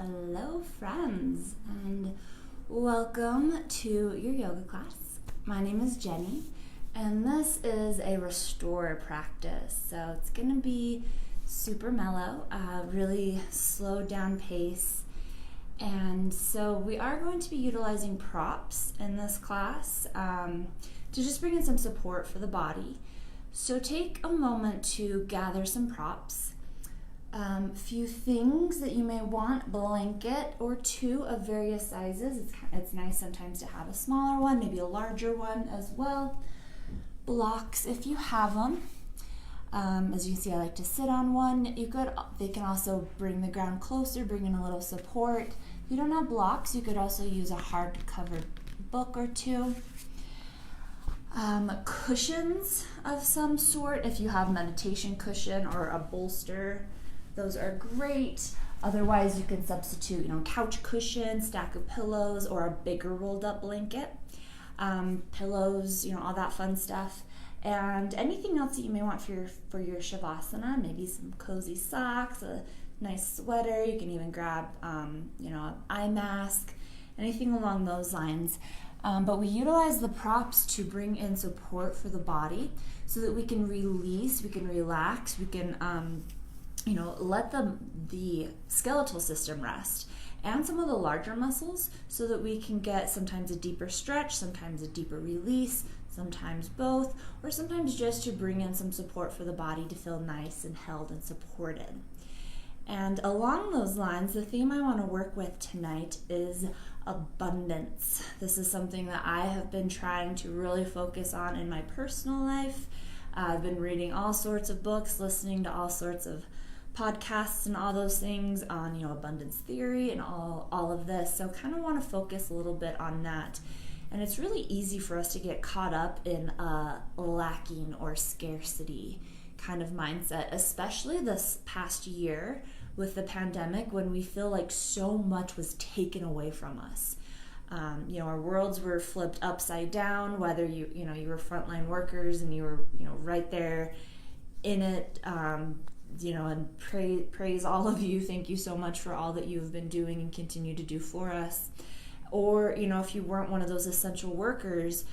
Hello friends, and welcome to your yoga class. My name is Jenny, and this is a restore practice. So it's going to be super mellow, really slowed down pace. And so we are going to be utilizing props in this class to just bring in some support for the body. So take a moment to gather some props. Few things that you may want: blanket or two of various sizes. It's nice sometimes to have a smaller one, maybe a larger one as well. Blocks if you have them. As you can see, I like to sit on one. They can also bring the ground closer, bring in a little support. If you don't have blocks, you could also use a hard-covered book or two. Cushions of some sort, if you have a meditation cushion or a bolster, those are great. Otherwise, you can substitute, couch cushion, stack of pillows, or a bigger rolled up blanket. Pillows, all that fun stuff. And anything else that you may want for your shavasana, maybe some cozy socks, a nice sweater. You can even grab, an eye mask, anything along those lines. But we utilize the props to bring in support for the body so that we can release, we can relax, we can let the skeletal system rest and some of the larger muscles so that we can get sometimes a deeper stretch, sometimes a deeper release, sometimes both, or sometimes just to bring in some support for the body to feel nice and held and supported. And along those lines, the theme I want to work with tonight is abundance. This is something that I have been trying to really focus on in my personal life. I've been reading all sorts of books, listening to all sorts of podcasts and all those things on abundance theory and all of this. So kind of want to focus a little bit on that. And it's really easy for us to get caught up in a lacking or scarcity kind of mindset, especially this past year with the pandemic, when we feel like so much was taken away from us. Our worlds were flipped upside down, whether you were frontline workers and you were right there in it, and praise all of you. Thank you so much for all that you've been doing and continue to do for us. Or, if you weren't one of those essential workers,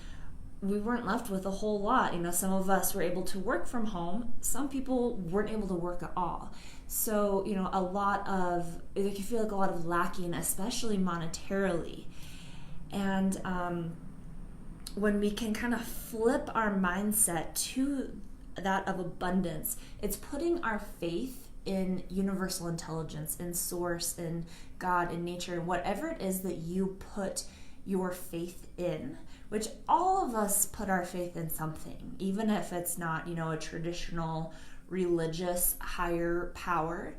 we weren't left with a whole lot. Some of us were able to work from home. Some people weren't able to work at all. So, they can feel like a lot of lacking, especially monetarily. And when we can kind of flip our mindset to that of abundance, it's putting our faith in universal intelligence, in source, in God, in nature, and whatever it is that you put your faith in, which all of us put our faith in something, even if it's not, a traditional religious higher power.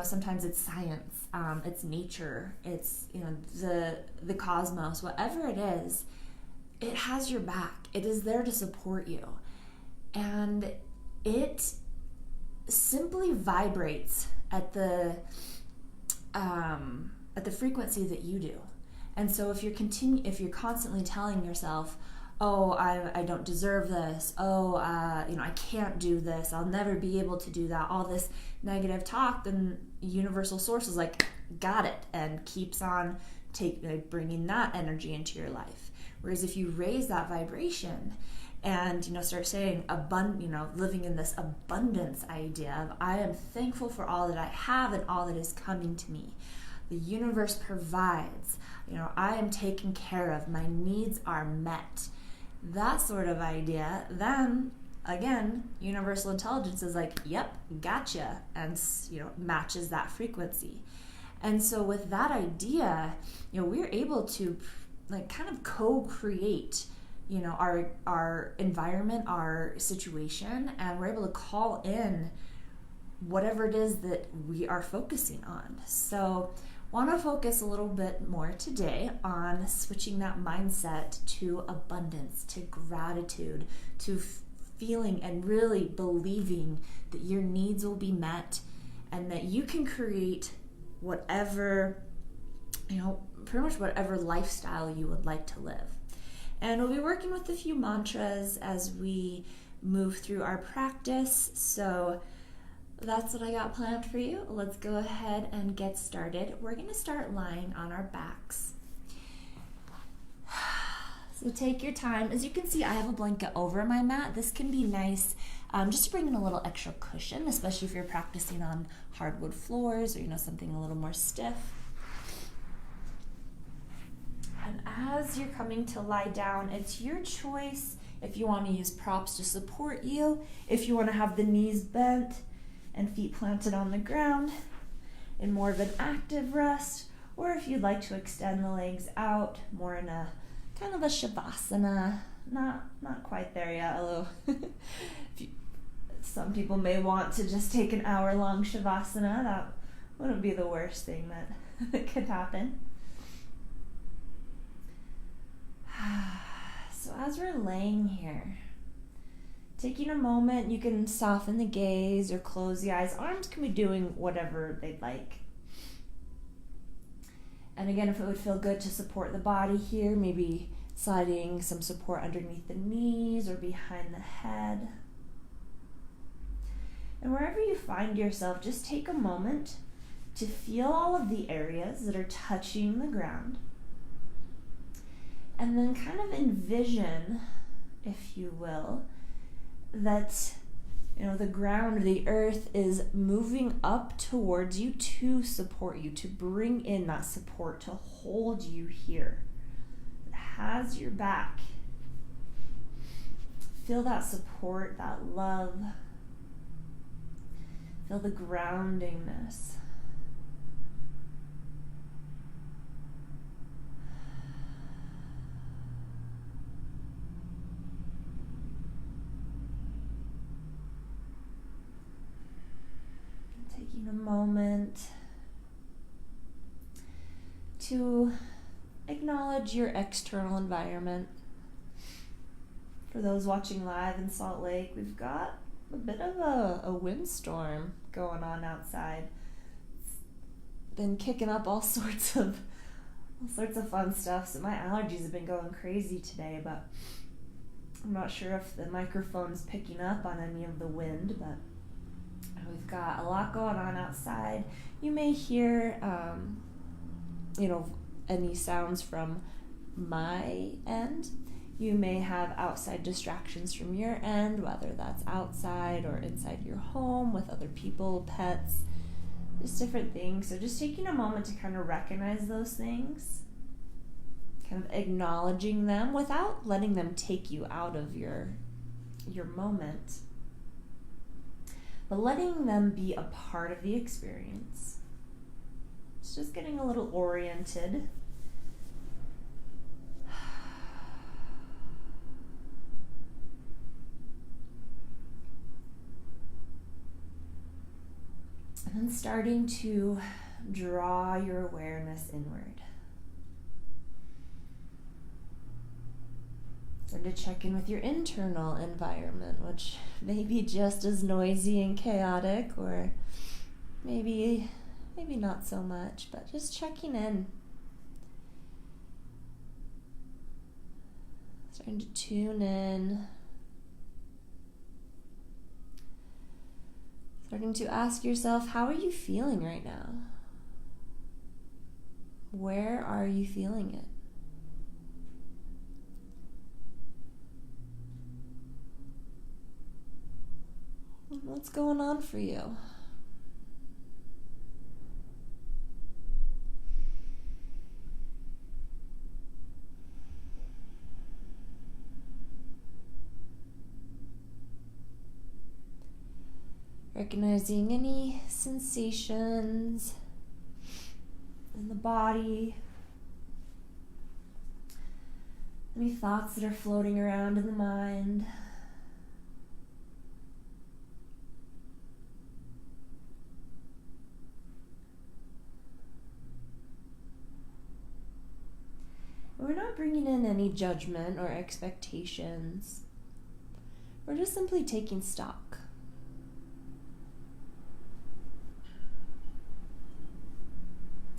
Sometimes it's science, it's nature, it's, the cosmos, whatever it is, it has your back. It is there to support you. And it simply vibrates at the frequency that you do. And so if you're constantly telling yourself, oh, I don't deserve this, oh, I can't do this, I'll never be able to do that, all this negative talk, then universal source is like, got it, and keeps on bringing that energy into your life. Whereas if you raise that vibration and start saying living in this abundance idea of, I am thankful for all that I have and all that is coming to me. The universe provides. I am taken care of. My needs are met. That sort of idea. Then again, universal intelligence is like, yep, gotcha, and matches that frequency. And so with that idea, we're able to kind of co-create our environment, our situation, and we're able to call in whatever it is that we are focusing on. So want to focus a little bit more today on switching that mindset to abundance, to gratitude, to feeling and really believing that your needs will be met and that you can create whatever, pretty much whatever lifestyle you would like to live. And we'll be working with a few mantras as we move through our practice. So that's what I got planned for you. Let's go ahead and get started. We're going to start lying on our backs. So take your time. As you can see, I have a blanket over my mat. This can be nice just to bring in a little extra cushion, especially if you're practicing on hardwood floors or something a little more stiff. And as you're coming to lie down, it's your choice if you want to use props to support you, if you want to have the knees bent and feet planted on the ground in more of an active rest, or if you'd like to extend the legs out more in a kind of a shavasana. Not quite there yet, although some people may want to just take an hour-long shavasana. That wouldn't be the worst thing that could happen. So as we're laying here, taking a moment, you can soften the gaze or close the eyes. Arms can be doing whatever they'd like. And again, if it would feel good to support the body here, maybe sliding some support underneath the knees or behind the head. And wherever you find yourself, just take a moment to feel all of the areas that are touching the ground. And then kind of envision, if you will, that the ground, the earth is moving up towards you to support you, to bring in that support, to hold you here. It has your back. Feel that support, that love. Feel the groundingness. Taking a moment to acknowledge your external environment. For those watching live in Salt Lake, we've got a bit of a windstorm going on outside. It's been kicking up all sorts of fun stuff. So my allergies have been going crazy today, but I'm not sure if the microphone's picking up on any of the wind, but we've got a lot going on outside. You may hear, any sounds from my end. You may have outside distractions from your end, whether that's outside or inside your home with other people, pets, just different things. So just taking a moment to kind of recognize those things, kind of acknowledging them without letting them take you out of your moment, but letting them be a part of the experience. It's just getting a little oriented. And then starting to draw your awareness inward. And to check in with your internal environment, which may be just as noisy and chaotic, or maybe not so much, but just checking in. Starting to tune in. Starting to ask yourself, how are you feeling right now? Where are you feeling it? What's going on for you? Recognizing any sensations in the body, any thoughts that are floating around in the mind. We're not bringing in any judgment or expectations. We're just simply taking stock.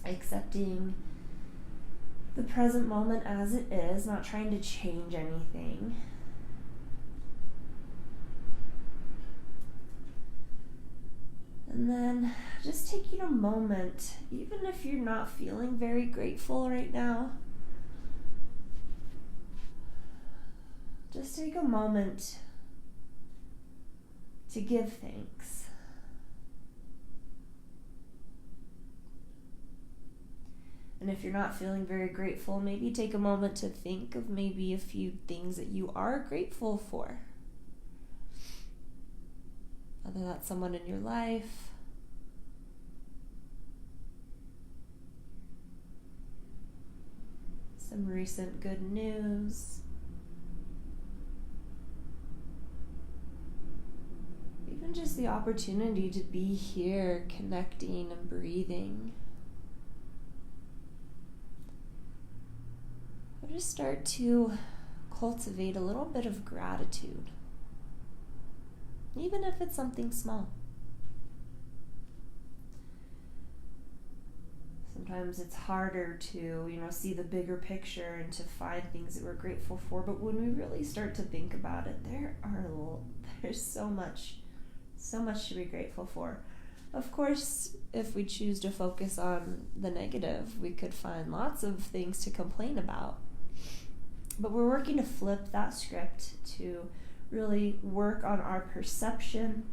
Accepting the present moment as it is, not trying to change anything. And then just taking a moment, even if you're not feeling very grateful right now, just take a moment to give thanks. And if you're not feeling very grateful, maybe take a moment to think of maybe a few things that you are grateful for. Whether that's someone in your life, some recent good news, even just the opportunity to be here, connecting and breathing. Or just start to cultivate a little bit of gratitude, even if it's something small. Sometimes it's harder to, see the bigger picture and to find things that we're grateful for, but when we really start to think about it, there's so much to be grateful for. Of course, if we choose to focus on the negative, we could find lots of things to complain about. But we're working to flip that script, to really work on our perception.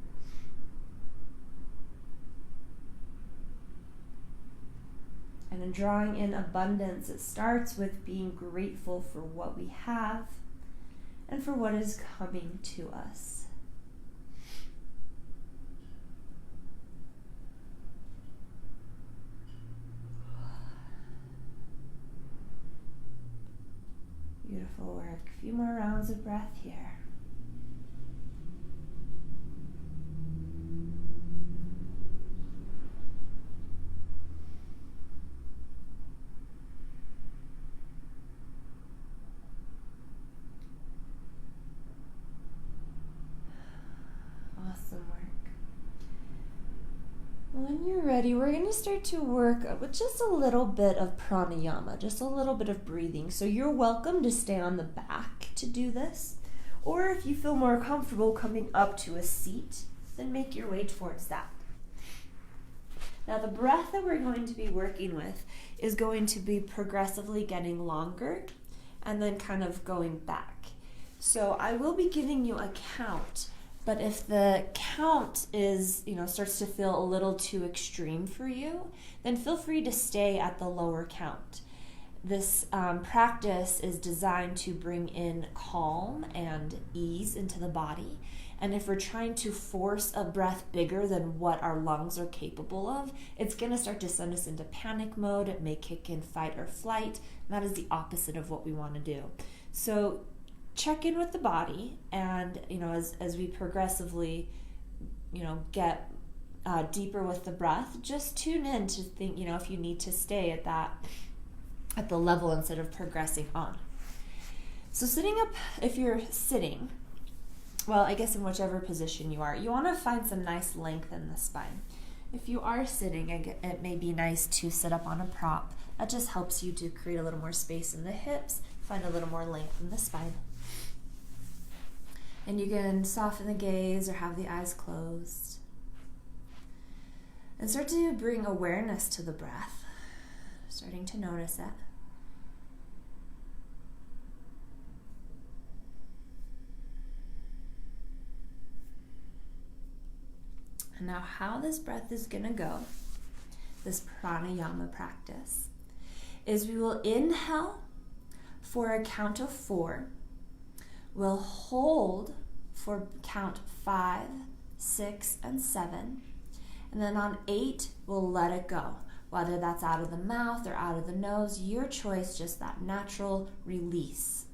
And in drawing in abundance, it starts with being grateful for what we have and for what is coming to us. Beautiful work. A few more rounds of breath here. Awesome work. When you're ready, we're going to start to work with just a little bit of pranayama, just a little bit of breathing. So you're welcome to stay on the back to do this. Or if you feel more comfortable coming up to a seat, then make your way towards that. Now the breath that we're going to be working with is going to be progressively getting longer and then kind of going back. So I will be giving you a count. But if the count is, starts to feel a little too extreme for you, then feel free to stay at the lower count. This practice is designed to bring in calm and ease into the body. And if we're trying to force a breath bigger than what our lungs are capable of, it's going to start to send us into panic mode. It may kick in fight or flight. And that is the opposite of what we want to do. So check in with the body, and as we progressively get deeper with the breath, just tune in to think if you need to stay at the level instead of progressing on. So sitting up, if you're sitting, well, I guess in whichever position you are, you want to find some nice length in the spine. If you are sitting, it may be nice to sit up on a prop. That just helps you to create a little more space in the hips, find a little more length in the spine. And you can soften the gaze or have the eyes closed. And start to bring awareness to the breath, starting to notice it. And now how this breath is going to go, this pranayama practice, is we will inhale for a count of 4. We'll hold for count 5, 6, and 7. And then on 8, we'll let it go. Whether that's out of the mouth or out of the nose, your choice, just that natural release.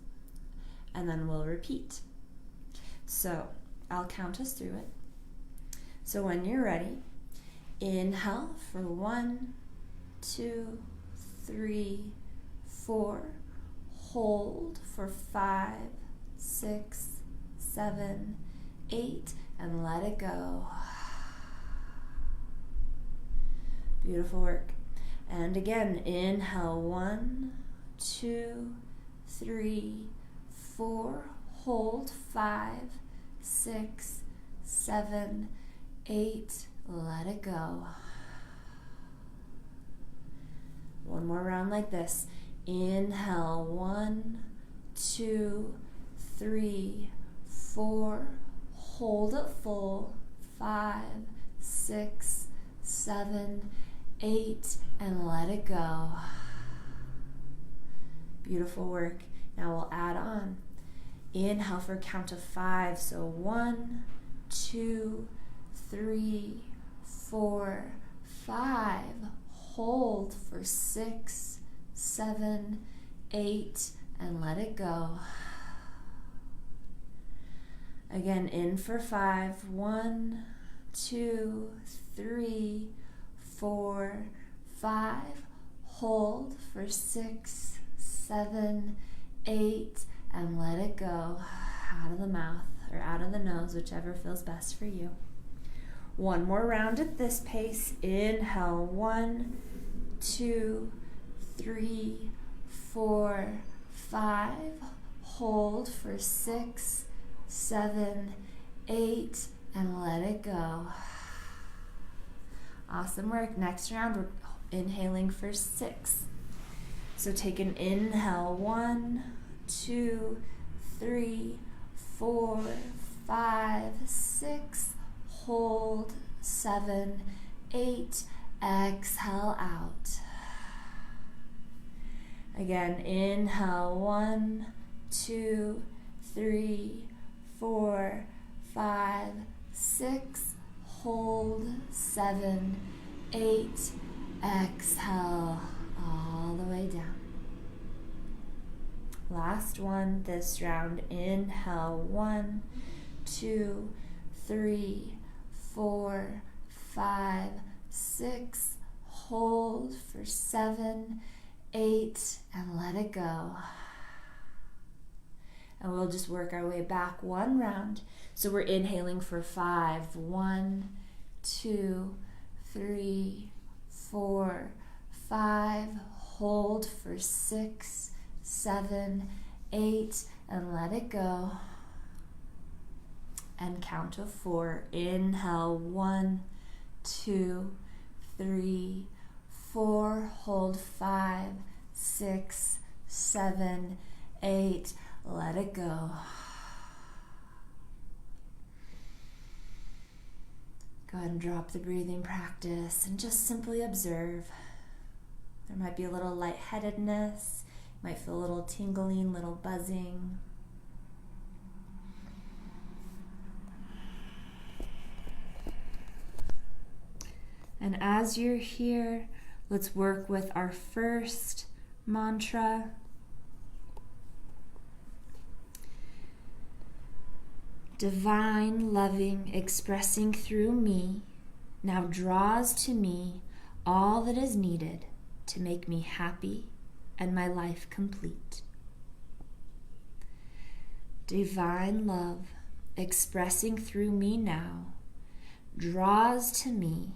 And then we'll repeat. So I'll count us through it. So when you're ready, inhale for 1, 2, 3, 4. Hold for 5, 6, 7, 8, and let it go. Beautiful work. And again, inhale 1, 2, 3, 4. Hold 5, 6, 7, 8. let it go. One more round like this. Inhale, 1, 2, 3, 4. Hold it full. 5, 6, 7, 8, and let it go. Beautiful work. Now we'll add on. Inhale for a count of 5. So 1, 2, 3, 4, 5. Hold for 6, 7, 8, and let it go. Again, in for 5. 1, 2, 3, 4, 5. Hold for 6, 7, 8, and let it go out of the mouth or out of the nose, whichever feels best for you. One more round at this pace. Inhale, 1, 2, 3, 4, 5. Hold for 6, 7, 8, and let it go. Awesome work. Next round, we're inhaling for 6. So take an inhale, 1, 2, 3, 4, 5, 6. Hold, 7, 8. Exhale out. Again, inhale, 1, 2, 3, 4, 5, 6. Hold, 7, 8. Exhale all the way down. Last one this round. Inhale, 1, 2, 3, 4, 5, 6. Hold for 7, 8, and let it go. And we'll just work our way back one round. So we're inhaling for 5. 1, 2, 3, 4, 5. Hold for 6, 7, 8, and let it go. And count to 4. Inhale, 1, 2, 3, 4. Hold 5, 6, 7, 8. Let it go. Go ahead and drop the breathing practice and just simply observe. There might be a little lightheadedness. You might feel a little tingling, little buzzing. And as you're here, let's work with our first mantra. Divine, loving, expressing through me, now draws to me all that is needed to make me happy and my life complete. Divine love, expressing through me now, draws to me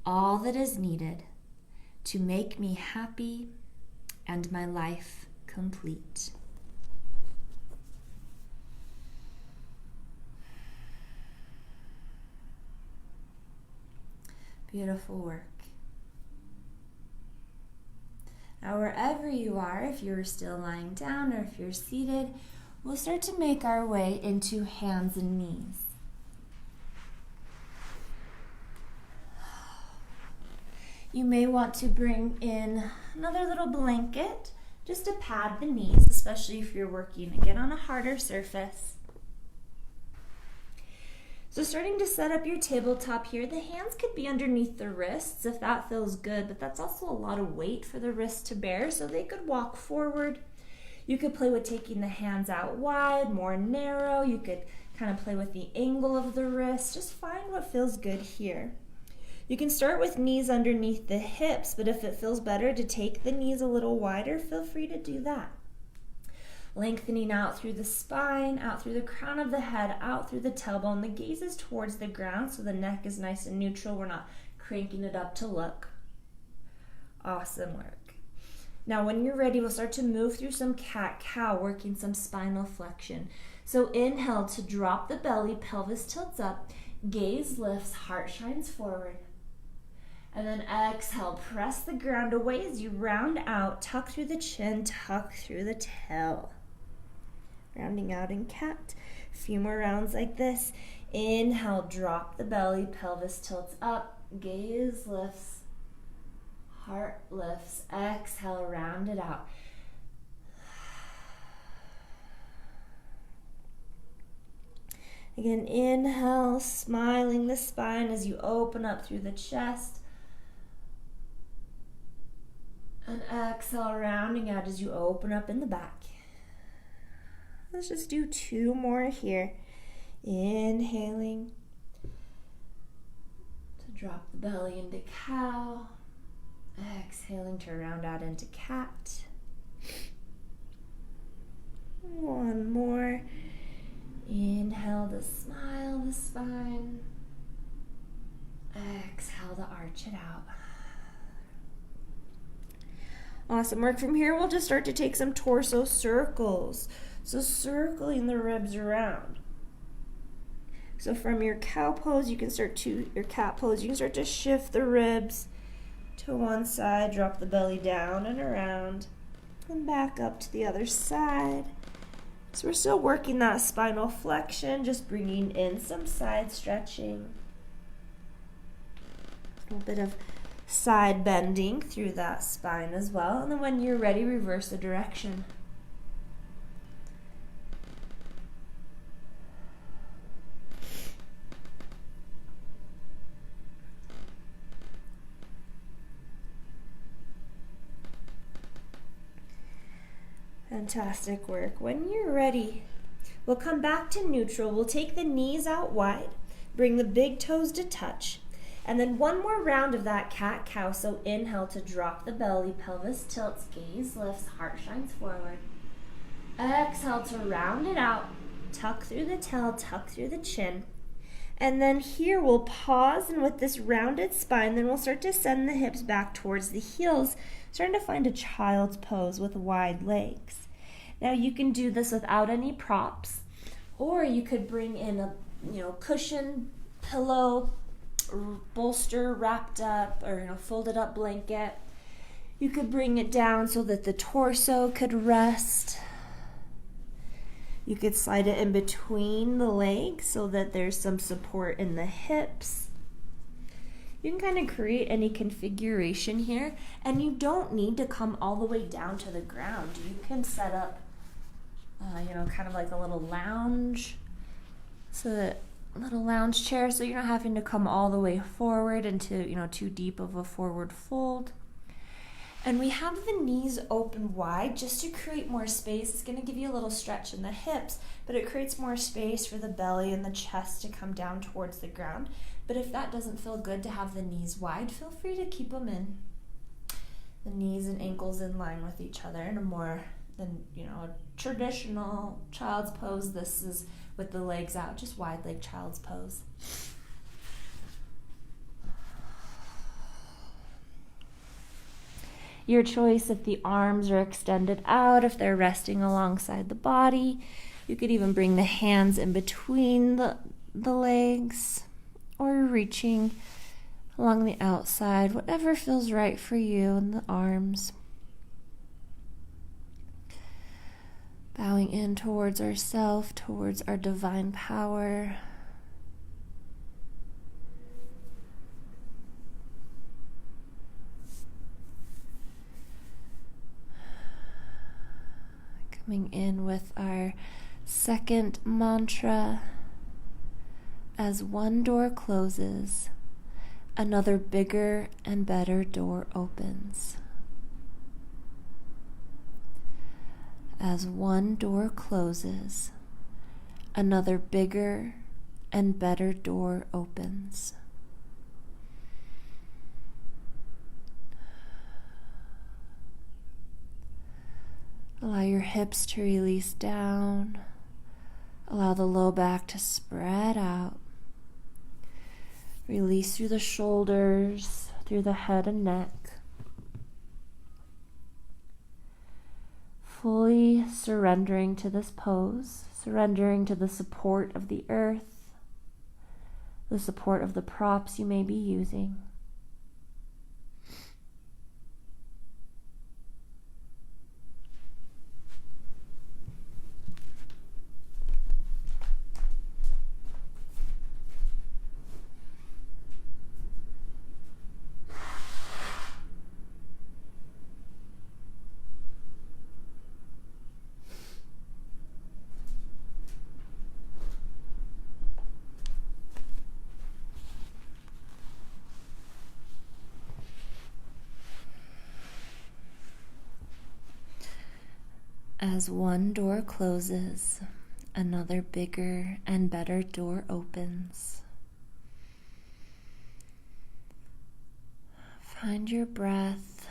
all that is needed to make me happy and my life complete. Beautiful work. Now, wherever you are, if you're still lying down or if you're seated, we'll start to make our way into hands and knees. You may want to bring in another little blanket just to pad the knees, especially if you're working again on a harder surface. So starting to set up your tabletop here, the hands could be underneath the wrists if that feels good, but that's also a lot of weight for the wrists to bear, so they could walk forward. You could play with taking the hands out wide, more narrow. You could kind of play with the angle of the wrist. Just find what feels good here. You can start with knees underneath the hips, but if it feels better to take the knees a little wider, feel free to do that. Lengthening out through the spine, out through the crown of the head, out through the tailbone. The gaze is towards the ground, so the neck is nice and neutral. We're not cranking it up to look. Awesome work. Now, when you're ready, we'll start to move through some cat-cow, working some spinal flexion. So inhale to drop the belly, pelvis tilts up. Gaze lifts, heart shines forward. And then exhale, press the ground away as you round out. Tuck through the chin, tuck through the tail. Rounding out in cat. A few more rounds like this. Inhale, drop the belly, pelvis tilts up, gaze lifts, heart lifts. Exhale, round it out. Again, inhale, smiling the spine as you open up through the chest. And exhale, rounding out as you open up in the back. Let's just do 2 more here. Inhaling to drop the belly into cow. Exhaling to round out into cat. 1 more. Inhale to smile the spine. Exhale to arch it out. Awesome work. From here, we'll just start to take some torso circles. So circling the ribs around. So from your cow pose, you can start to, your cat pose, you can start to shift the ribs to one side, drop the belly down and around, and back up to the other side. So we're still working that spinal flexion, just bringing in some side stretching. A little bit of side bending through that spine as well. And then when you're ready, reverse the direction. Fantastic work. When you're ready, we'll come back to neutral. We'll take the knees out wide, bring the big toes to touch, and then 1 more round of that cat-cow. So inhale to drop the belly, pelvis tilts, gaze lifts, heart shines forward. Exhale to round it out, tuck through the tail, tuck through the chin. And then here we'll pause, and with this rounded spine, then we'll start to send the hips back towards the heels, starting to find a child's pose with wide legs. Now you can do this without any props, or you could bring in a cushion, pillow, bolster wrapped up, or folded up blanket. You could bring it down so that the torso could rest. You could slide it in between the legs so that there's some support in the hips. You can kind of create any configuration here, and you don't need to come all the way down to the ground. You can set up, kind of like a little lounge, a little lounge chair, so you're not having to come all the way forward into, too deep of a forward fold. And we have the knees open wide just to create more space. It's going to give you a little stretch in the hips, but it creates more space for the belly and the chest to come down towards the ground. But if that doesn't feel good to have the knees wide, feel free to keep them in. The knees and ankles in line with each other in a more than, a traditional child's pose. This is with the legs out, just wide leg child's pose. Your choice if the arms are extended out, if they're resting alongside the body. You could even bring the hands in between the legs, or reaching along the outside, whatever feels right for you in the arms. Bowing in towards ourself, towards our divine power. Coming in with our second mantra. As one door closes, another bigger and better door opens. As one door closes, another bigger and better door opens. Allow your hips to release down. Allow the low back to spread out. Release through the shoulders, through the head and neck. Fully surrendering to this pose, surrendering to the support of the earth, the support of the props you may be using. As one door closes, another bigger and better door opens. Find your breath.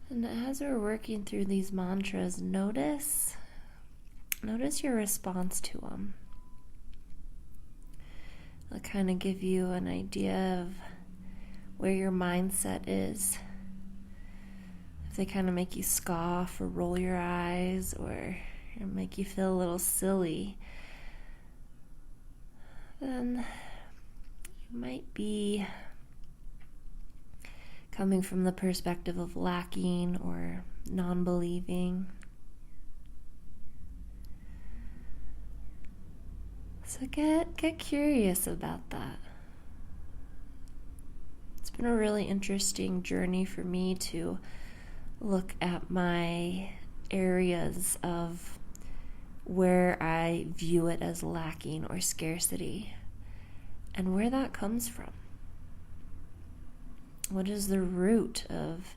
And as we're working through these mantras, notice your response to them. They'll kind of give you an idea of where your mindset is. If they kind of make you scoff or roll your eyes or make you feel a little silly, then you might be coming from the perspective of lacking or non-believing. So get curious about that. It's been a really interesting journey for me to look at my areas of where I view it as lacking or scarcity and where that comes from. What is the root of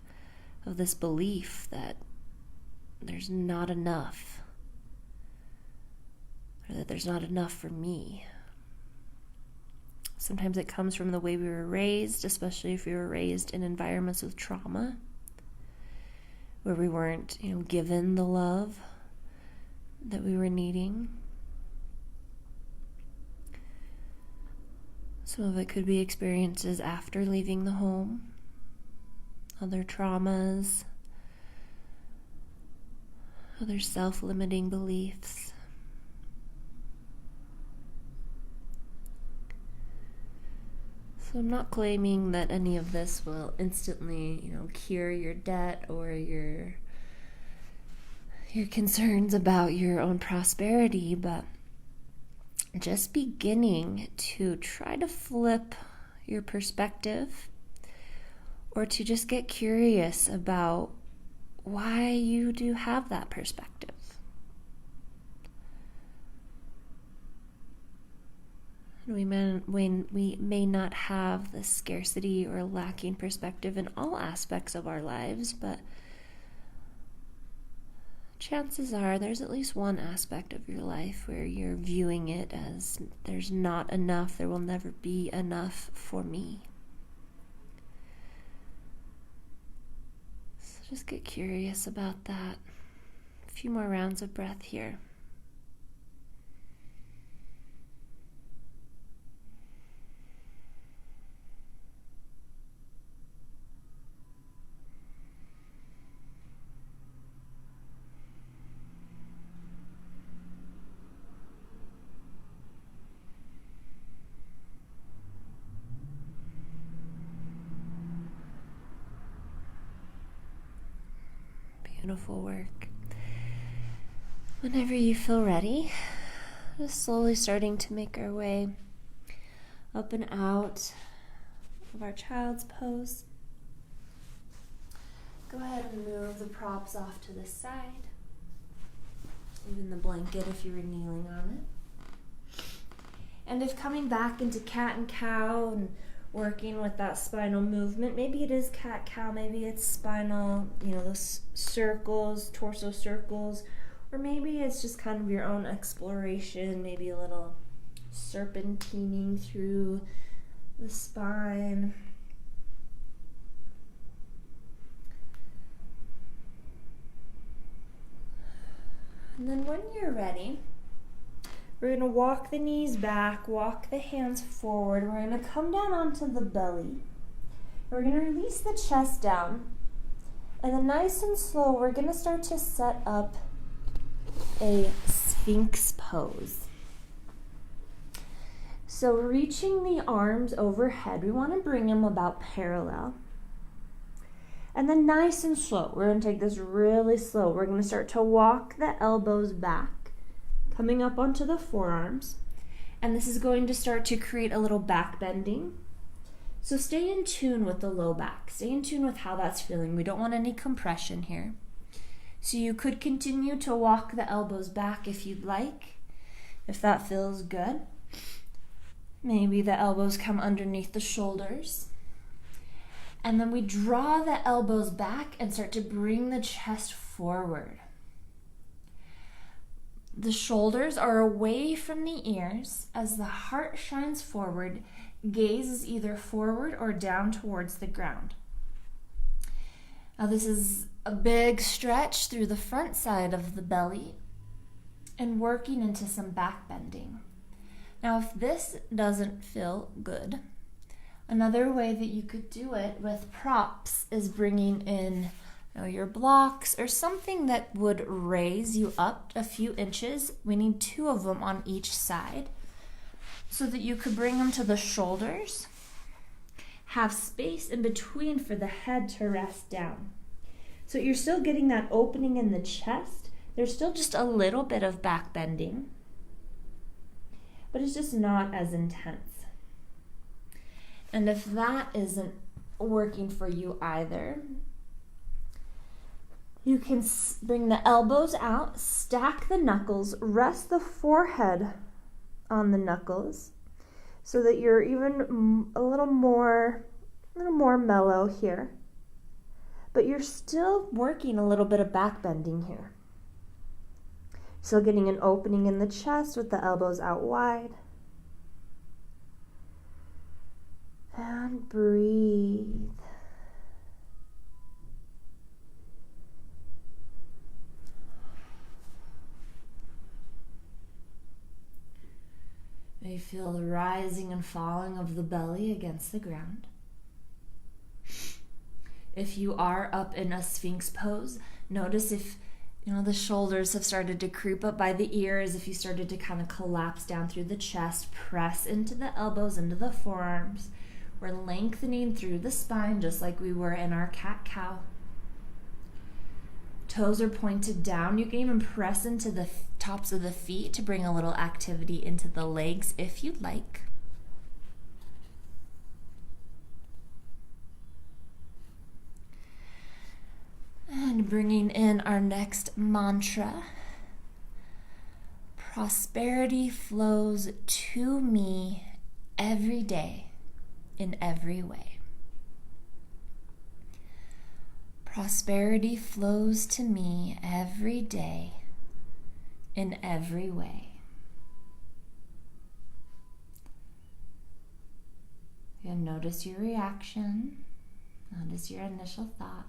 this belief that there's not enough? Or that there's not enough for me. Sometimes it comes from the way we were raised, especially if we were raised in environments with trauma, where we weren't, given the love that we were needing. Some of it could be experiences after leaving the home, other traumas, other self-limiting beliefs. So I'm not claiming that any of this will instantly, cure your debt or your concerns about your own prosperity, but just beginning to try to flip your perspective or to just get curious about why you do have that perspective. We may not have the scarcity or lacking perspective in all aspects of our lives, but chances are there's at least one aspect of your life where you're viewing it as there's not enough, there will never be enough for me. So just get curious about that. A few more rounds of breath here. Beautiful work. Whenever you feel ready, just slowly starting to make our way up and out of our child's pose. Go ahead and move the props off to the side, even the blanket if you were kneeling on it. And if coming back into cat and cow and working with that spinal movement, maybe it is cat-cow, maybe it's spinal, those circles, torso circles, or maybe it's just kind of your own exploration, maybe a little serpentining through the spine. And then when you're ready, we're going to walk the knees back, walk the hands forward. We're going to come down onto the belly. We're going to release the chest down. And then nice and slow, we're going to start to set up a Sphinx pose. So reaching the arms overhead, we want to bring them about parallel. And then nice and slow, we're going to take this really slow. We're going to start to walk the elbows back, coming up onto the forearms. And this is going to start to create a little back bending. So stay in tune with the low back. Stay in tune with how that's feeling. We don't want any compression here. So you could continue to walk the elbows back if you'd like, if that feels good. Maybe the elbows come underneath the shoulders. And then we draw the elbows back and start to bring the chest forward. The shoulders are away from the ears as the heart shines forward. Gaze is either forward or down towards the ground. Now this is a big stretch through the front side of the belly and working into some back bending. Now if this doesn't feel good, another way that you could do it with props is bringing in your blocks or something that would raise you up a few inches. We need 2 of them on each side so that you could bring them to the shoulders, have space in between for the head to rest down. So you're still getting that opening in the chest. There's still just a little bit of back bending, but it's just not as intense. And if that isn't working for you either, you can bring the elbows out, stack the knuckles, rest the forehead on the knuckles so that you're even a little more mellow here. But you're still working a little bit of back bending here. Still getting an opening in the chest with the elbows out wide. And breathe. May feel the rising and falling of the belly against the ground. If you are up in a Sphinx pose, notice if the shoulders have started to creep up by the ears, if you started to kind of collapse down through the chest, press into the elbows, into the forearms. We're lengthening through the spine just like we were in our cat-cow. Toes are pointed down. You can even press into the tops of the feet to bring a little activity into the legs if you'd like. And bringing in our next mantra. Prosperity flows to me every day in every way. Prosperity flows to me every day in every way. You notice your reaction, notice your initial thoughts.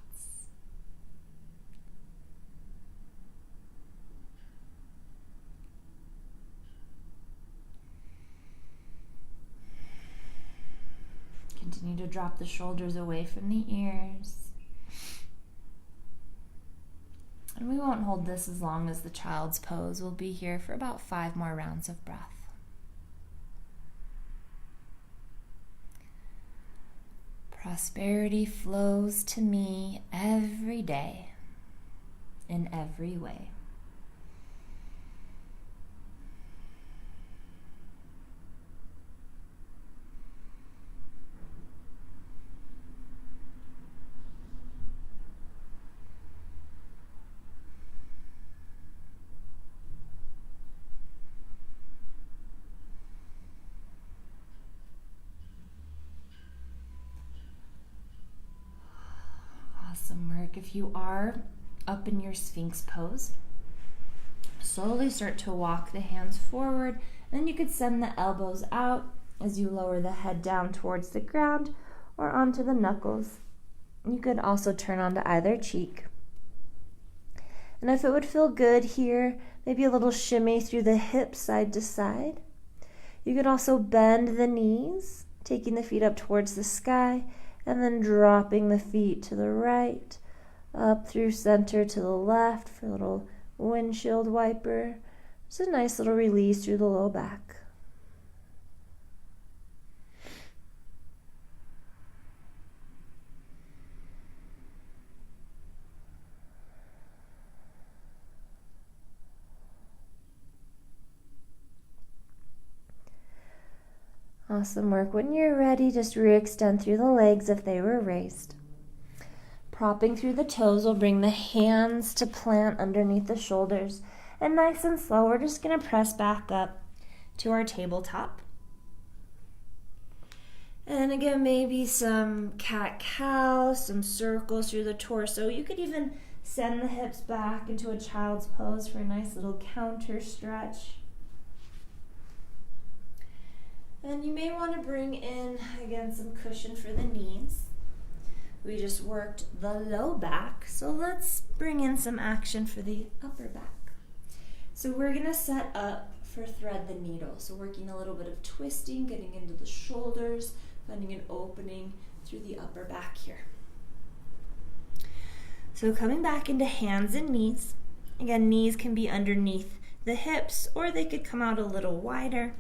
Continue to drop the shoulders away from the ears. And we won't hold this as long as the child's pose. We'll be here for about 5 more rounds of breath. Prosperity flows to me every day, in every way. Awesome work. If you are up in your Sphinx pose, slowly start to walk the hands forward, and then you could send the elbows out as you lower the head down towards the ground or onto the knuckles. You could also turn onto either cheek. And if it would feel good here, maybe a little shimmy through the hips side to side. You could also bend the knees, taking the feet up towards the sky, and then dropping the feet to the right, up through center to the left for a little windshield wiper. Just a nice little release through the low back. Awesome work. When you're ready, just re-extend through the legs if they were raised. Propping through the toes, we'll bring the hands to plant underneath the shoulders. And nice and slow, we're just going to press back up to our tabletop. And again, maybe some cat-cow, some circles through the torso. You could even send the hips back into a child's pose for a nice little counter stretch. And you may want to bring in, again, some cushion for the knees. We just worked the low back, so let's bring in some action for the upper back. So we're going to set up for thread the needle. So working a little bit of twisting, getting into the shoulders, finding an opening through the upper back here. So coming back into hands and knees. Again, knees can be underneath the hips, or they could come out a little wider.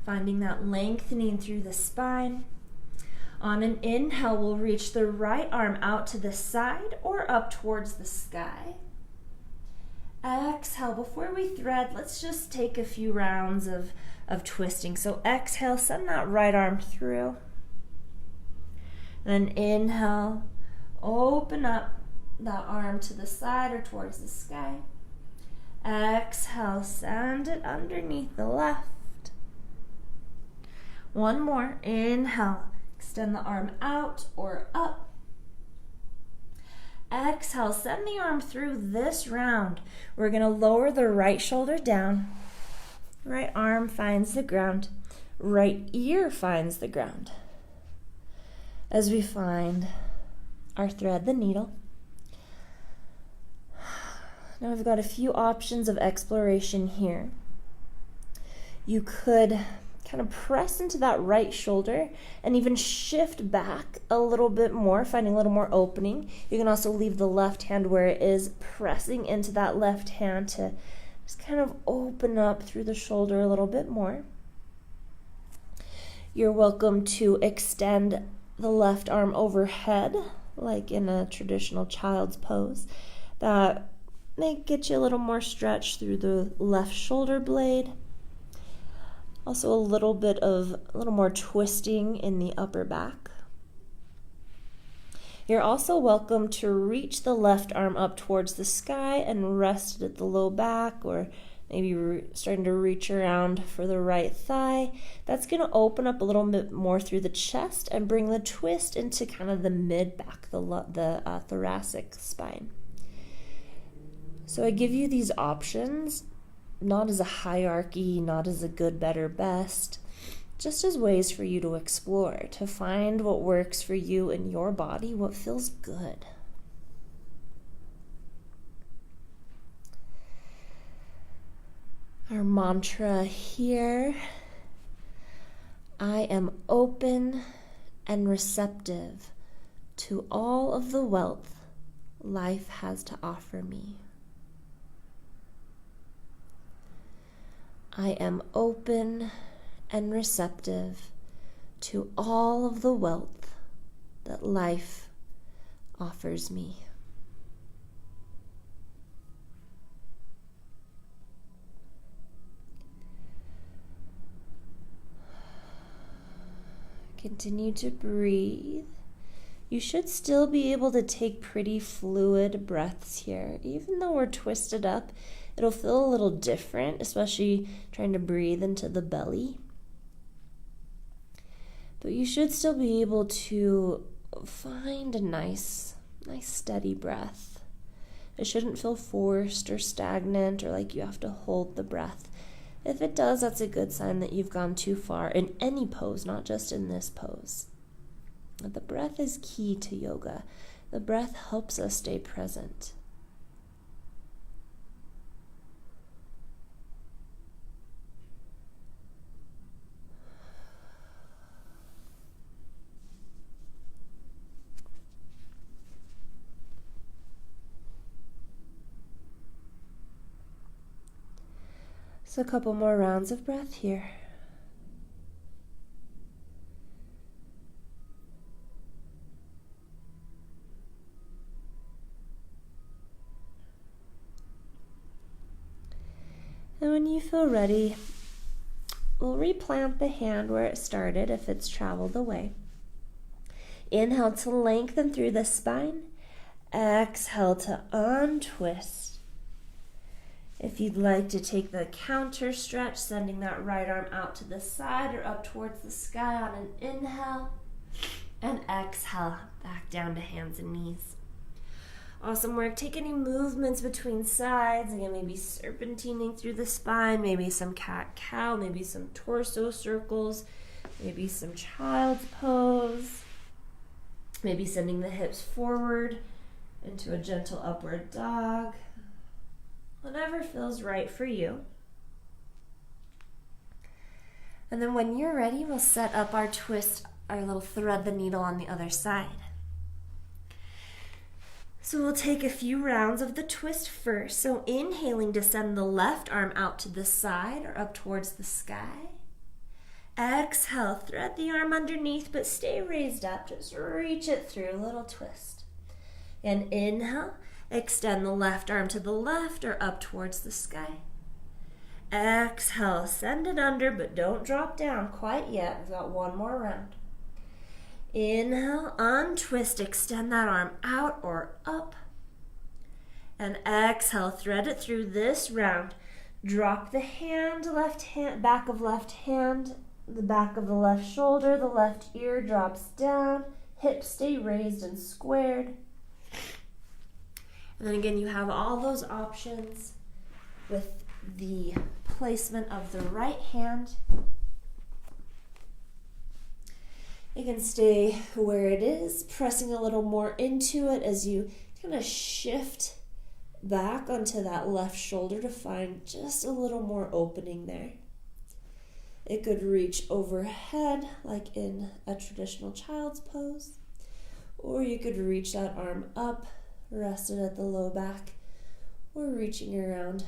Finding that lengthening through the spine. On an inhale, we'll reach the right arm out to the side or up towards the sky. Exhale, before we thread, let's just take a few rounds of twisting. So exhale, send that right arm through. Then inhale, open up that arm to the side or towards the sky. Exhale, send it underneath the left. One more. Inhale. Extend the arm out or up. Exhale. Send the arm through this round. We're going to lower the right shoulder down. Right arm finds the ground. Right ear finds the ground. As we find our thread the needle. Now we've got a few options of exploration here. You could kind of press into that right shoulder and even shift back a little bit more, finding a little more opening. You can also leave the left hand where it is, pressing into that left hand to just kind of open up through the shoulder a little bit more. You're welcome to extend the left arm overhead, like in a traditional child's pose. That may get you a little more stretch through the left shoulder blade. Also a little more twisting in the upper back. You're also welcome to reach the left arm up towards the sky and rest it at the low back, or maybe starting to reach around for the right thigh. That's going to open up a little bit more through the chest and bring the twist into kind of the mid back, the thoracic spine. So I give you these options not as a hierarchy, not as a good, better, best, just as ways for you to explore, to find what works for you in your body, what feels good. Our mantra here, I am open and receptive to all of the wealth life has to offer me. I am open and receptive to all of the wealth that life offers me. Continue to breathe. You should still be able to take pretty fluid breaths here. Even though we're twisted up, it'll feel a little different, especially trying to breathe into the belly. But you should still be able to find a nice steady breath. It shouldn't feel forced or stagnant or like you have to hold the breath. If it does, that's a good sign that you've gone too far in any pose, not just in this pose. But the breath is key to yoga. The breath helps us stay present. So a couple more rounds of breath here. And when you feel ready, we'll replant the hand where it started if it's traveled away. Inhale to lengthen through the spine. Exhale to untwist. If you'd like to take the counter stretch, sending that right arm out to the side or up towards the sky on an inhale, and exhale back down to hands and knees. Awesome work. Take any movements between sides. Again, maybe serpentining through the spine, maybe some cat-cow, maybe some torso circles, maybe some child's pose, maybe sending the hips forward into a gentle upward dog. Whatever feels right for you. And then when you're ready, we'll set up our twist, our little thread the needle on the other side. So we'll take a few rounds of the twist first. So inhaling to send the left arm out to the side or up towards the sky. Exhale, thread the arm underneath, but stay raised up. Just reach it through, a little twist. And inhale, extend the left arm to the left or up towards the sky. Exhale, send it under, but don't drop down quite yet. We've got one more round. Inhale, untwist, extend that arm out or up. And exhale, thread it through this round. Drop the hand, left hand, back of left hand, the back of the left shoulder, the left ear drops down, hips stay raised and squared. And then again, you have all those options with the placement of the right hand. You can stay where it is, pressing a little more into it as you kind of shift back onto that left shoulder to find just a little more opening there. It could reach overhead like in a traditional child's pose, or you could reach that arm up, rested at the low back, or reaching around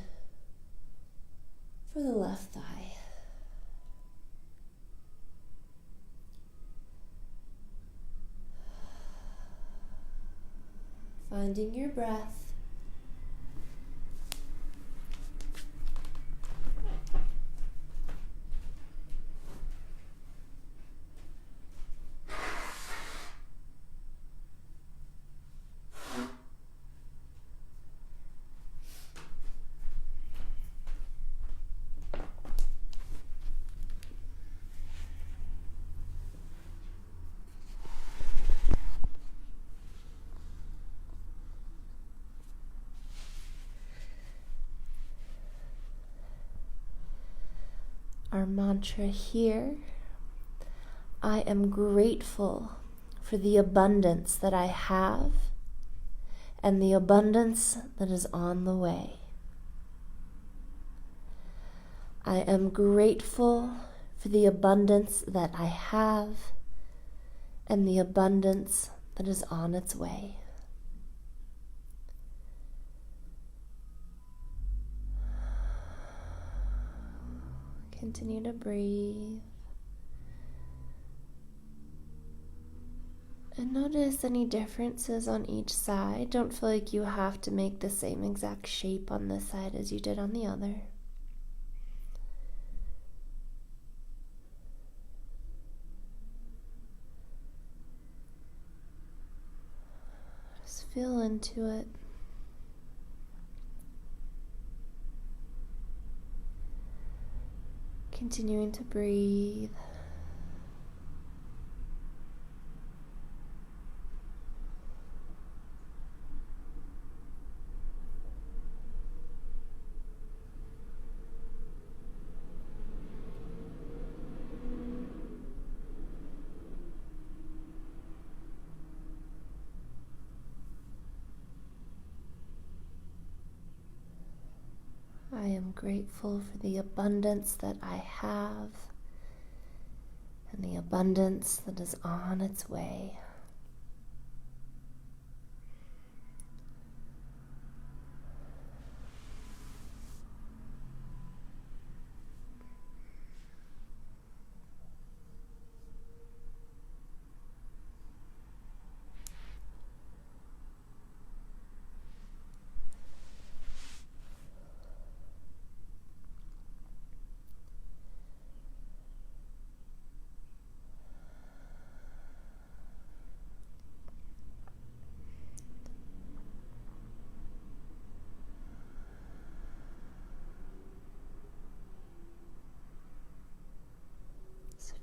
for the left thigh. Finding your breath. Our mantra here, I am grateful for the abundance that I have and the abundance that is on the way. I am grateful for the abundance that I have and the abundance that is on its way. Continue to breathe. And notice any differences on each side. Don't feel like you have to make the same exact shape on this side as you did on the other. Just feel into it. Continuing to breathe. I am grateful for the abundance that I have and the abundance that is on its way.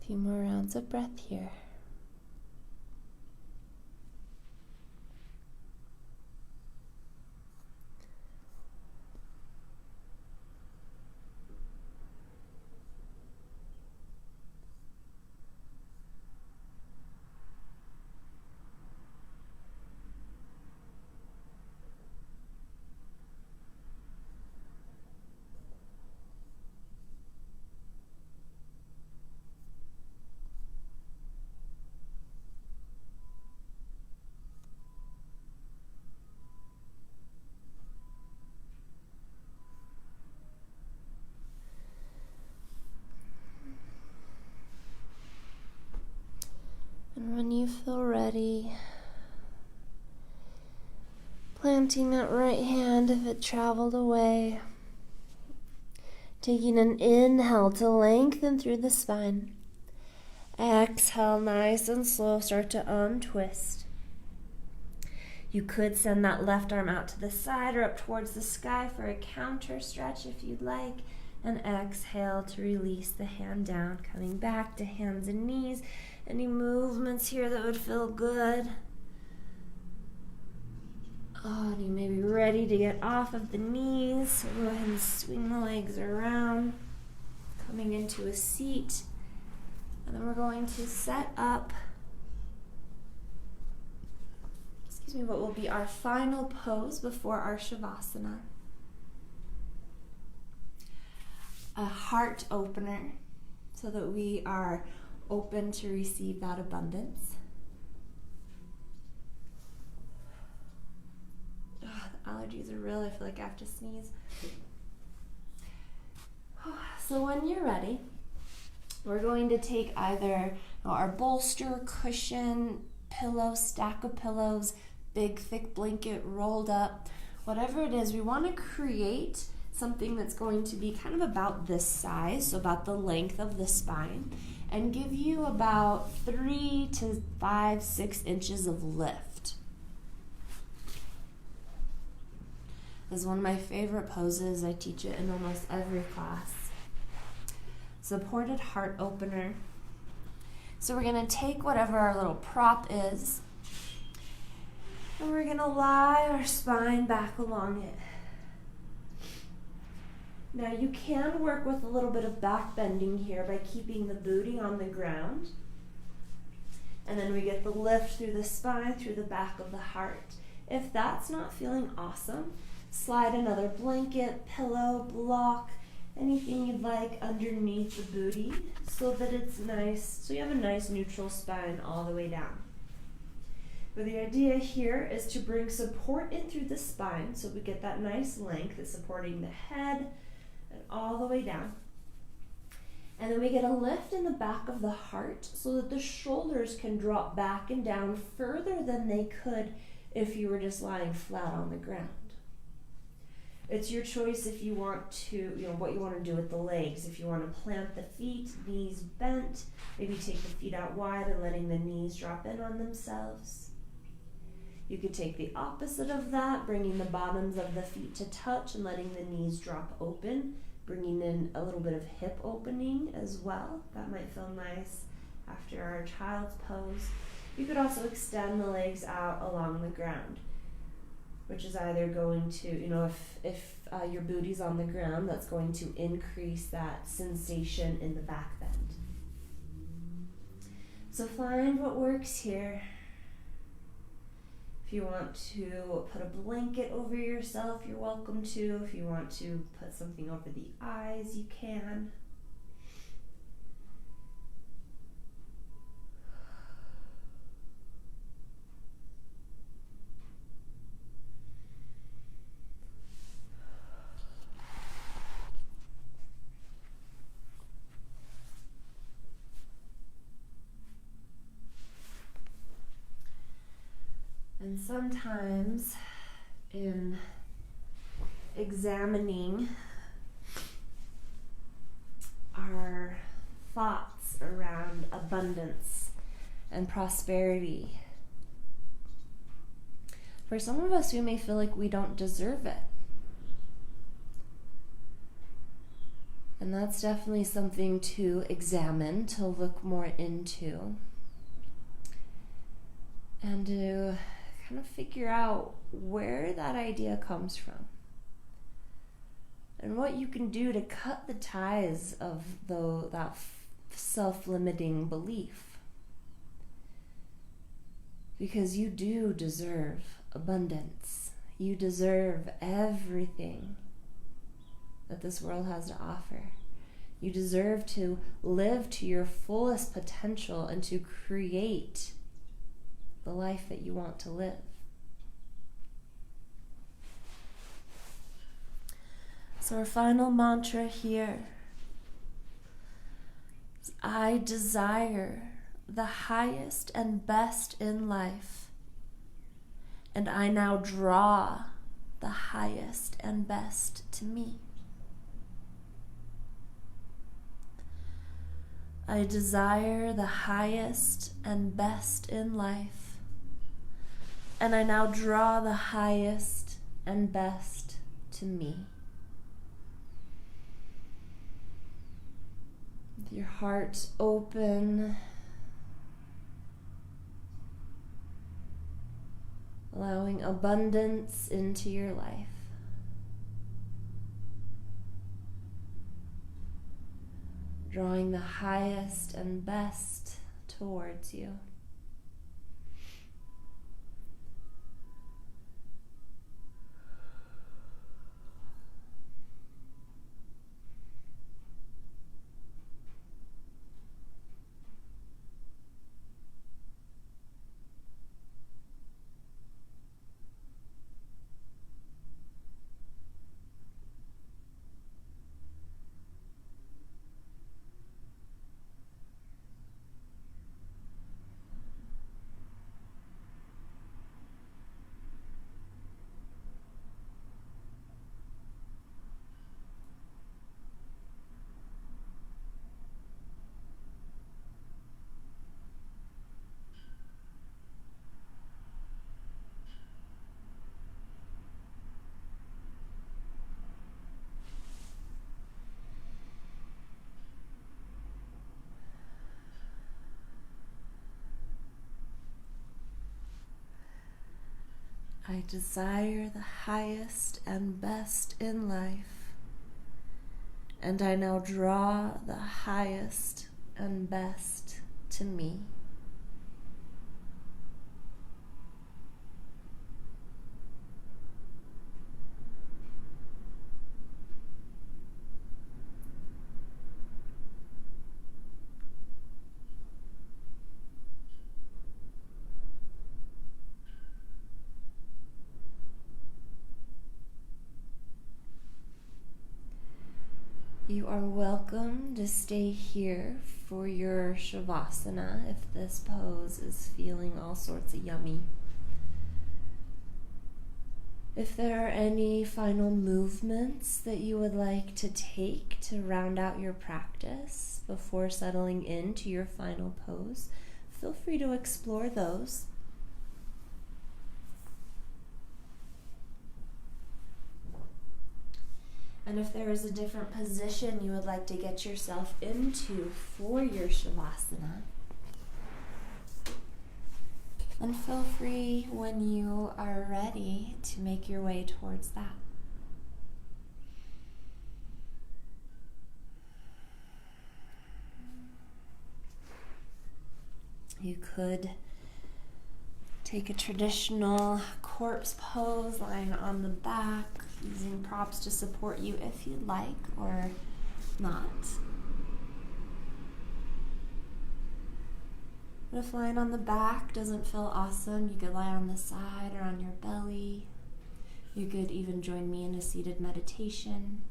few more rounds of breath here. And when you feel ready, planting that right hand if it traveled away, taking an inhale to lengthen through the spine. Exhale, nice and slow, start to untwist. You could send that left arm out to the side or up towards the sky for a counter stretch if you'd like. And exhale to release the hand down, coming back to hands and knees. Any movements here that would feel good? Oh, and you may be ready to get off of the knees. So go ahead and swing the legs around, coming into a seat. And then we're going to set up, what will be our final pose before our Shavasana. A heart opener, so that we are open to receive that abundance. The allergies are real. I feel like I have to sneeze. So when you're ready, we're going to take either our bolster, cushion, pillow, stack of pillows, big thick blanket rolled up, whatever it is. We want to create something that's going to be kind of about this size, so about the length of the spine, and give you about 3 to 5, 6 inches of lift. This is one of my favorite poses. I teach it in almost every class. Supported heart opener. So we're going to take whatever our little prop is, and we're going to lie our spine back along it. Now you can work with a little bit of back bending here by keeping the booty on the ground. And then we get the lift through the spine, through the back of the heart. If that's not feeling awesome, slide another blanket, pillow, block, anything you'd like underneath the booty so that it's nice, so you have a nice neutral spine all the way down. But the idea here is to bring support in through the spine so we get that nice length that's supporting the head and all the way down. And then we get a lift in the back of the heart so that the shoulders can drop back and down further than they could if you were just lying flat on the ground. It's your choice if you want to, what you want to do with the legs. If you want to plant the feet, knees bent, maybe take the feet out wide and letting the knees drop in on themselves. You could take the opposite of that, bringing the bottoms of the feet to touch and letting the knees drop open, bringing in a little bit of hip opening as well. That might feel nice after our child's pose. You could also extend the legs out along the ground, which is either going to, if your booty's on the ground, that's going to increase that sensation in the back bend. So find what works here. If you want to put a blanket over yourself, you're welcome to. If you want to put something over the eyes, you can. And sometimes in examining our thoughts around abundance and prosperity, for some of us, we may feel like we don't deserve it. And that's definitely something to examine, to look more into, and to kind of figure out where that idea comes from and what you can do to cut the ties of that self-limiting belief. Because you do deserve abundance. You deserve everything that this world has to offer. You deserve to live to your fullest potential and to create the life that you want to live. So our final mantra here is, I desire the highest and best in life, and I now draw the highest and best to me. I desire the highest and best in life, and I now draw the highest and best to me. With your heart open, allowing abundance into your life. Drawing the highest and best towards you. I desire the highest and best in life, and I now draw the highest and best to me. You are welcome to stay here for your Shavasana if this pose is feeling all sorts of yummy. If there are any final movements that you would like to take to round out your practice before settling into your final pose, feel free to explore those. And if there is a different position you would like to get yourself into for your Shavasana, then feel free when you are ready to make your way towards that. You could take a traditional corpse pose, lying on the back, using props to support you if you'd like, or not. But if lying on the back doesn't feel awesome, you could lie on the side or on your belly. You could even join me in a seated meditation.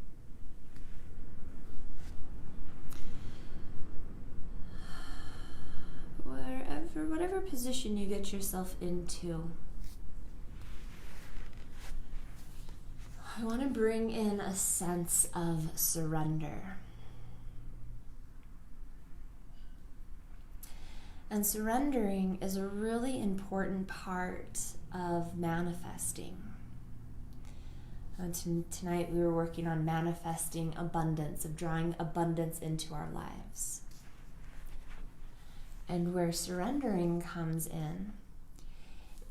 Whatever position you get yourself into, I want to bring in a sense of surrender. And surrendering is a really important part of manifesting. Tonight we were working on manifesting abundance, of drawing abundance into our lives. And where surrendering comes in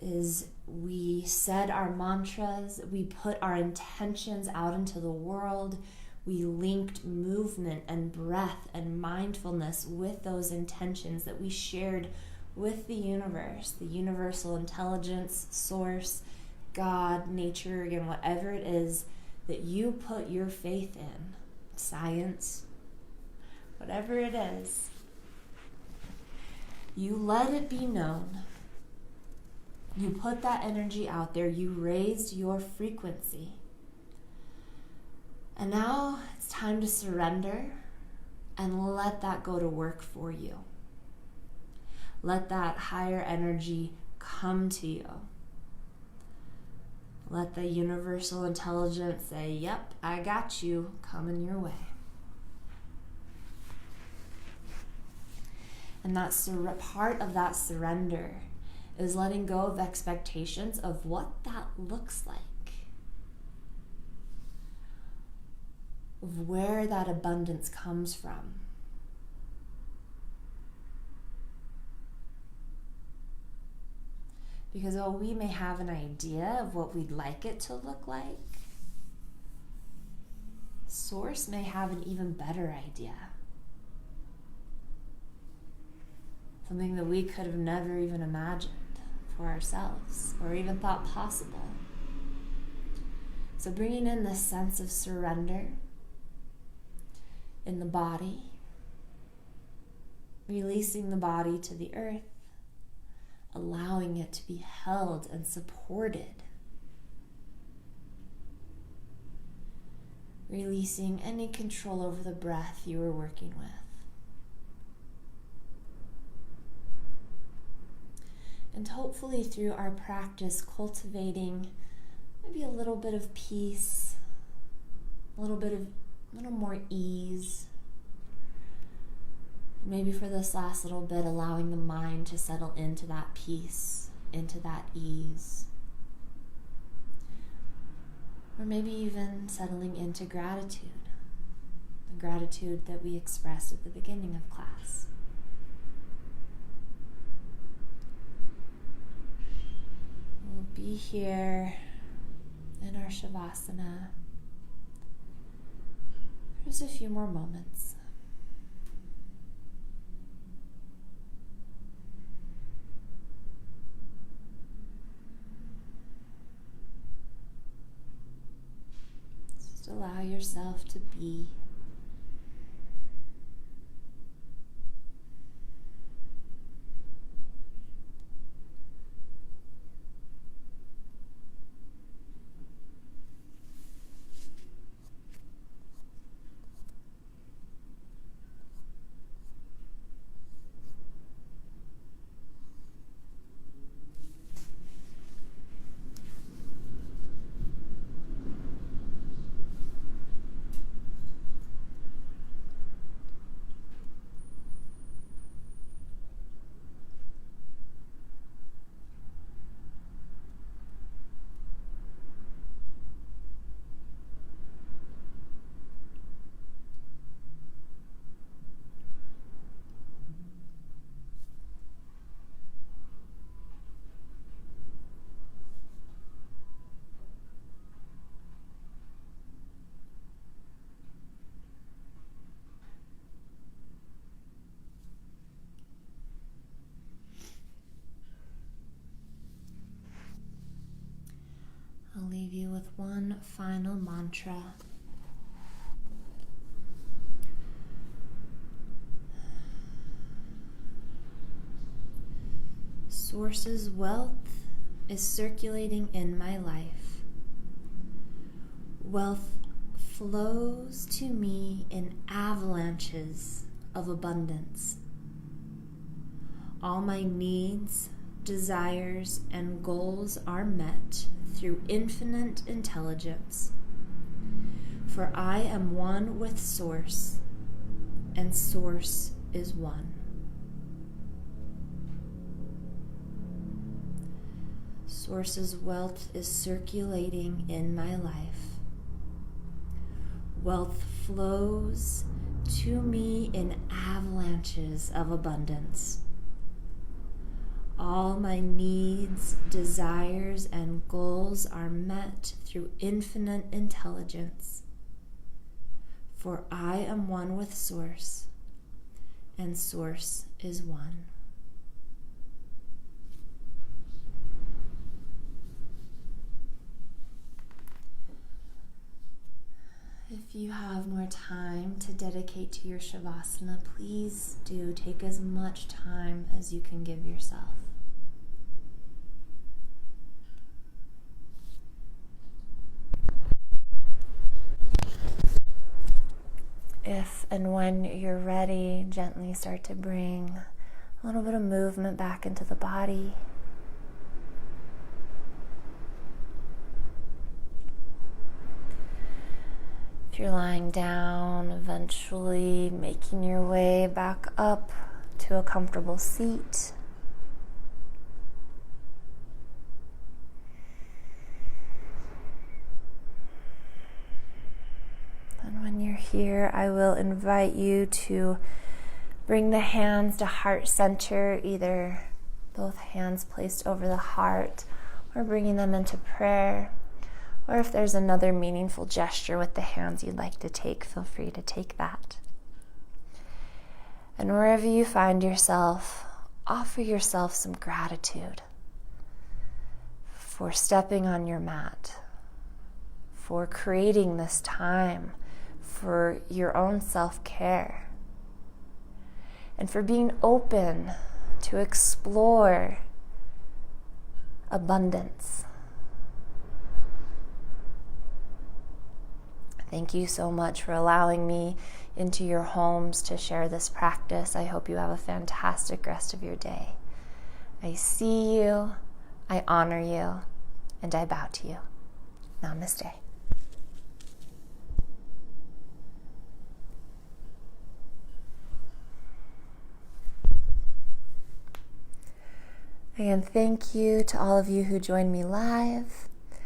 is we said our mantras, we put our intentions out into the world, we linked movement and breath and mindfulness with those intentions that we shared with the universe, the universal intelligence, source, God, nature, again, whatever it is that you put your faith in, science, whatever it is, you let it be known. You put that energy out there, you raised your frequency. And now it's time to surrender and let that go to work for you. Let that higher energy come to you. Let the universal intelligence say, yep, I got you, coming your way. And that's part of that surrender is letting go of expectations of what that looks like, of where that abundance comes from. Because while we may have an idea of what we'd like it to look like, Source may have an even better idea. Something that we could have never even imagined for ourselves or even thought possible. So bringing in this sense of surrender in the body, releasing the body to the earth, allowing it to be held and supported. Releasing any control over the breath you were working with. And hopefully through our practice, cultivating maybe a little bit of peace, a little more ease. Maybe for this last little bit, allowing the mind to settle into that peace, into that ease. Or maybe even settling into gratitude, the gratitude that we expressed at the beginning of class. We'll be here in our Shavasana for just a few more moments. Just allow yourself to be. I'll leave you with one final mantra. Source's wealth is circulating in my life. Wealth flows to me in avalanches of abundance. All my needs, desires, and goals are met through infinite intelligence. For I am one with Source, and Source is one. Source's wealth is circulating in my life. Wealth flows to me in avalanches of abundance. All my needs, desires, and goals are met through infinite intelligence. For I am one with Source, and Source is one. If you have more time to dedicate to your Shavasana, please do take as much time as you can give yourself. If and when you're ready, gently start to bring a little bit of movement back into the body. If you're lying down, eventually making your way back up to a comfortable seat. And when you're here, I will invite you to bring the hands to heart center, either both hands placed over the heart or bringing them into prayer. Or if there's another meaningful gesture with the hands you'd like to take, feel free to take that. And wherever you find yourself, offer yourself some gratitude for stepping on your mat, for creating this time for your own self-care, and for being open to explore abundance. Thank you so much for allowing me into your homes to share this practice. I hope you have a fantastic rest of your day. I see you, I honor you, and I bow to you. Namaste. Again, thank you to all of you who joined me live.